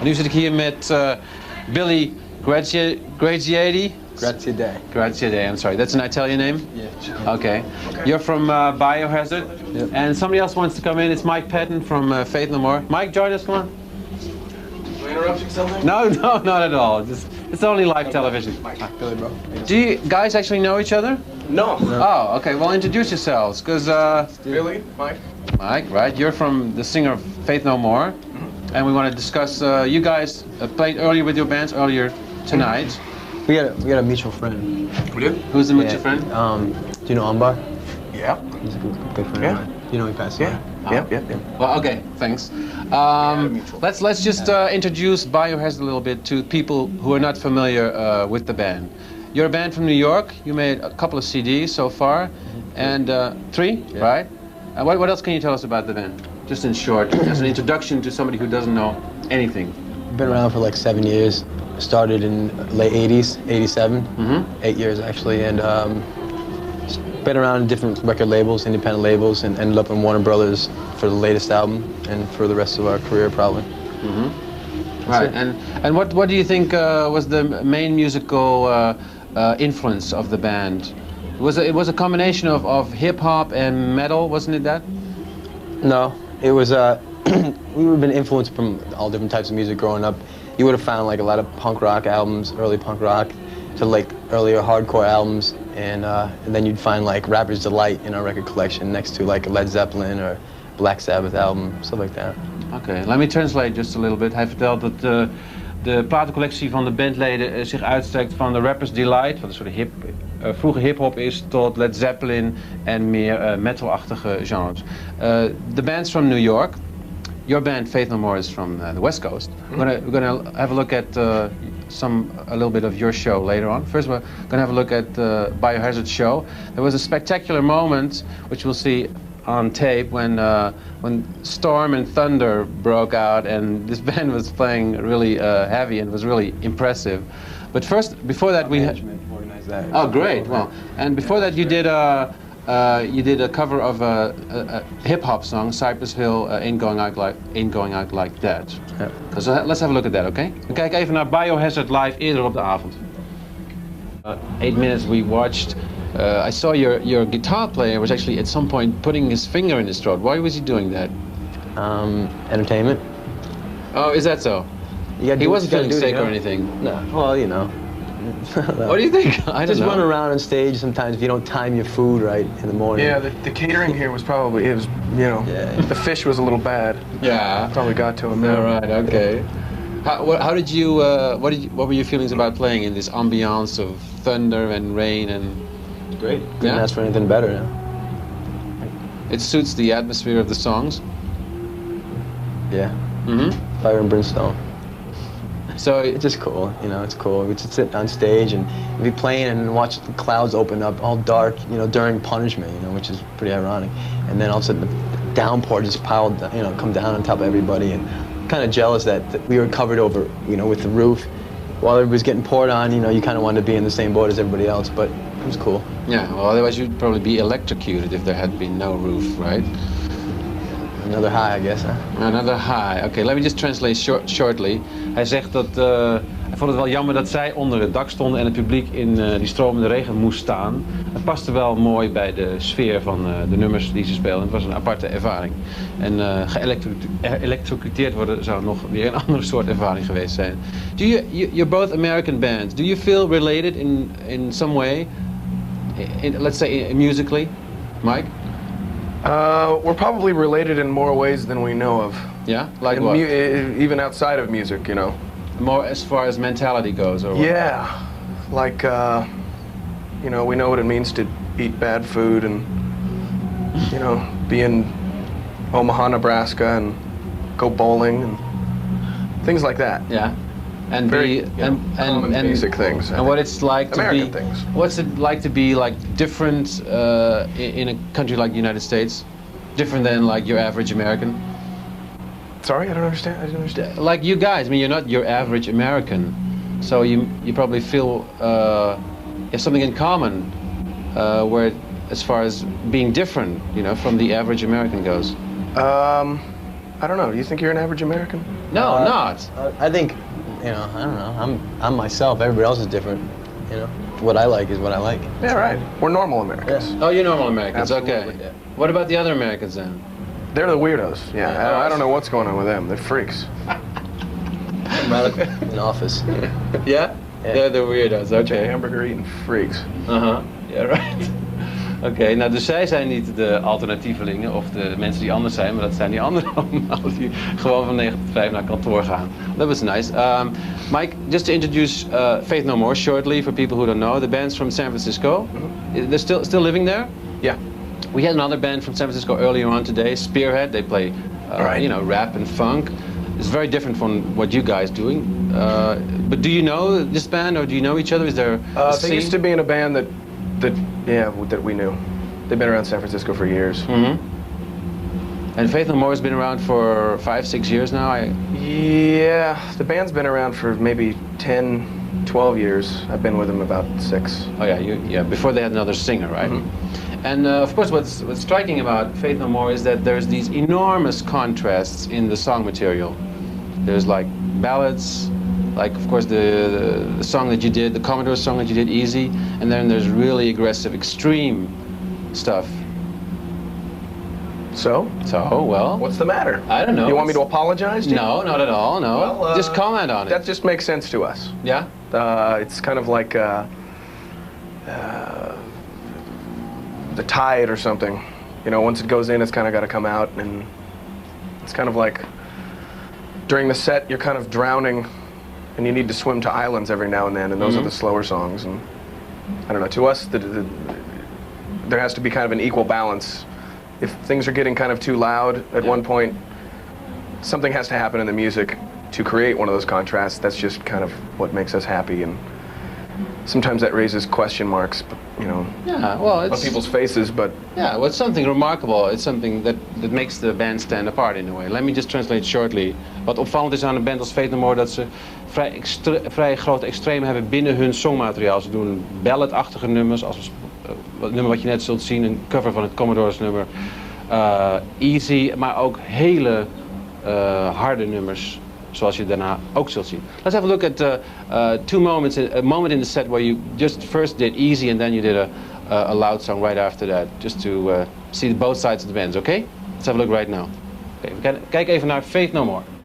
En nu zit ik hier met Billy Graziadi. Graziadi, I'm sorry. That's an Italian name? Yeah. Okay. You're from Biohazard? Yep. And somebody else wants to come in. It's Mike Pettine from Faith No More. Mike, join us, come on. Do I interrupt you something? No, not at all. It's only live television. Billy, bro. Do you guys actually know each other? No. Oh, okay. Well, introduce yourselves, because Billy, Mike. Mike, right? You're from the singer of Faith No More, and we want to discuss. You guys played earlier with your bands earlier tonight. We got a mutual friend. We do? Who's the mutual friend? Do you know Umbar? Yeah. He's a good friend of mine. You know he passed away? Yeah. Well, okay, thanks. Let's just introduce Biohazard a little bit to people who are not familiar with the band. You're a band from New York. You made a couple of CDs so far, and 3, right? What else can you tell us about the band? Just in short, as an introduction to somebody who doesn't know anything. Been around for like 7 years. Started in late 80s, 87, 8 years actually, and been around different record labels, independent labels, and ended up in Warner Brothers for the latest album and for the rest of our career probably. Right, and what do you think was the main musical influence of the band? It was a combination of hip hop and metal, wasn't it that? No, it was we would have been influenced from all different types of music growing up. You would have found like a lot of punk rock albums, early punk rock, to like earlier hardcore albums, and then you'd find like Rapper's Delight in our record collection next to like a Led Zeppelin or Black Sabbath album, stuff like that. Okay, let me translate just a little bit. Hij vertelt dat de platencollectie van de bandleden zich uitstrekt van de Rapper's Delight, wat een soort vroege hip-hop is, tot Led Zeppelin en meer metal-achtige genres. The band's from New York. Your band, Faith No More, is from the West Coast. We're gonna have a look at a little bit of your show later on. First, we're gonna have a look at the Biohazard show. There was a spectacular moment, which we'll see on tape, when storm and thunder broke out, and this band was playing really heavy and was really impressive. But first, before that, we organized that. Oh, great! Well, and before that, you did a cover of a hip-hop song, Cypress Hill, Ain't Going Out Like That. Yeah. So let's have a look at that, okay? We kijken even naar Biohazard live eerder op de avond. 8 minutes we watched. I saw your guitar player was actually at some point putting his finger in his throat. Why was he doing that? Entertainment. Oh, is that so? He wasn't feeling sick or anything? No, well, you know. What do you think? I just don't know. run around on stage sometimes if you don't time your food right in the morning. Yeah, the catering here was probably, the fish was a little bad. Yeah. Probably got to him. All right, okay. How did you, what were your feelings about playing in this ambiance of thunder and rain and... Great. Couldn't ask for anything better. Yeah. It suits the atmosphere of the songs? Yeah. Fire and brimstone. So it's just cool, it's cool. We just sit on stage and be playing and watch the clouds open up all dark, during punishment, which is pretty ironic. And then all of a sudden the downpour just piled, come down on top of everybody, and kind of jealous that we were covered over, with the roof. While everybody was getting poured on, you kind of wanted to be in the same boat as everybody else, but it was cool. Yeah, well, otherwise you'd probably be electrocuted if there had been no roof, right? Another high, I guess, huh? Another high. Okay, let me just translate shortly. Hij zegt dat hij vond het wel jammer dat zij onder het dak stonden en het publiek in die stromende regen moest staan. Het paste wel mooi bij de sfeer van de nummers die ze speelden. Het was een aparte ervaring. En geëlectrocuteerd worden zou nog weer een andere soort ervaring geweest zijn. You're both American bands. Do you feel related in some way? Let's say musically, Mike? We're probably related in more ways than we know of. Yeah? Like what? Even outside of music, More as far as mentality goes, or what? Yeah. Like, we know what it means to eat bad food and, be in Omaha, Nebraska and go bowling and things like that. Yeah. And very common basic things. And what it's like to American things. What's it like to be like different in a country like the United States? Different than like your average American? Sorry, I didn't understand. Like you guys, I mean, you're not your average American, so you probably feel you have something in common, where as far as being different, from the average American goes. I don't know. Do you think you're an average American? No, not. I think, you know, I don't know. I'm myself. Everybody else is different. You know, what I like is what I like. Yeah, right. We're normal Americans. Oh, you're normal Americans. Absolutely. Okay. Yeah. What about the other Americans then? They're the weirdos. Yeah, Yeah. I don't know what's going on with them. They're freaks. In office. Yeah? They're the weirdos. Okay. Hamburger eating freaks. Ja, right. Oké, nou dus zij zijn niet de alternatievelingen of de mensen die anders zijn, maar dat zijn die anderen allemaal die gewoon van 9 tot 5 naar kantoor gaan. That was nice. Mike, just to introduce Faith No More shortly for people who don't know, the band's from San Francisco. They're still living there? Yeah. We had another band from San Francisco earlier on today, Spearhead. They play, Right. you know, rap and funk. It's very different from what you guys doing. But do you know this band, or do you know each other? Is there a They used to be in a band that we knew. They've been around San Francisco for years. And Faith No More has been around for 5, 6 years now. Yeah, the band's been around for maybe 10, 12 years. I've been with them about 6. Oh yeah, before they had another singer, right? And of course, what's striking about Faith No More is that there's these enormous contrasts in the song material. There's like ballads, like of course the song that you did, the Commodore song that you did, Easy, and then there's really aggressive, extreme stuff. So, Well, what's the matter? I don't know. You want me to apologize to you? No, not at all, no. Well, just comment on it. That just makes sense to us. Yeah? It's kind of like the tide or something. You know, once it goes in, it's kind of got to come out, and it's kind of like during the set, you're kind of drowning, and you need to swim to islands every now and then, and those are the slower songs. And I don't know. To us, there has to be kind of an equal balance. If things are getting kind of too loud at one point, something has to happen in the music to create one of those contrasts. That's just kind of what makes us happy, and sometimes that raises question marks, you know, Yeah, well, on it's... people's faces, but Yeah, well, it's something remarkable. It's something that makes the band stand apart in a way. Let me just translate shortly. Wat opvallend is aan een band als Faith No More, dat ze vrij grote extremen hebben binnen hun songmateriaal. Ze doen ballad-achtige nummers, als het nummer wat je net zult zien, een cover van het Commodore's nummer. Easy, maar ook hele harde nummers, zoals je daarna ook zult zien. Let's have a look at two moments, a moment in the set where you just first did Easy and then you did a loud song right after that, just to see both sides of the bands, okay? Let's have a look right now. Okay, we kijken even naar Faith No More.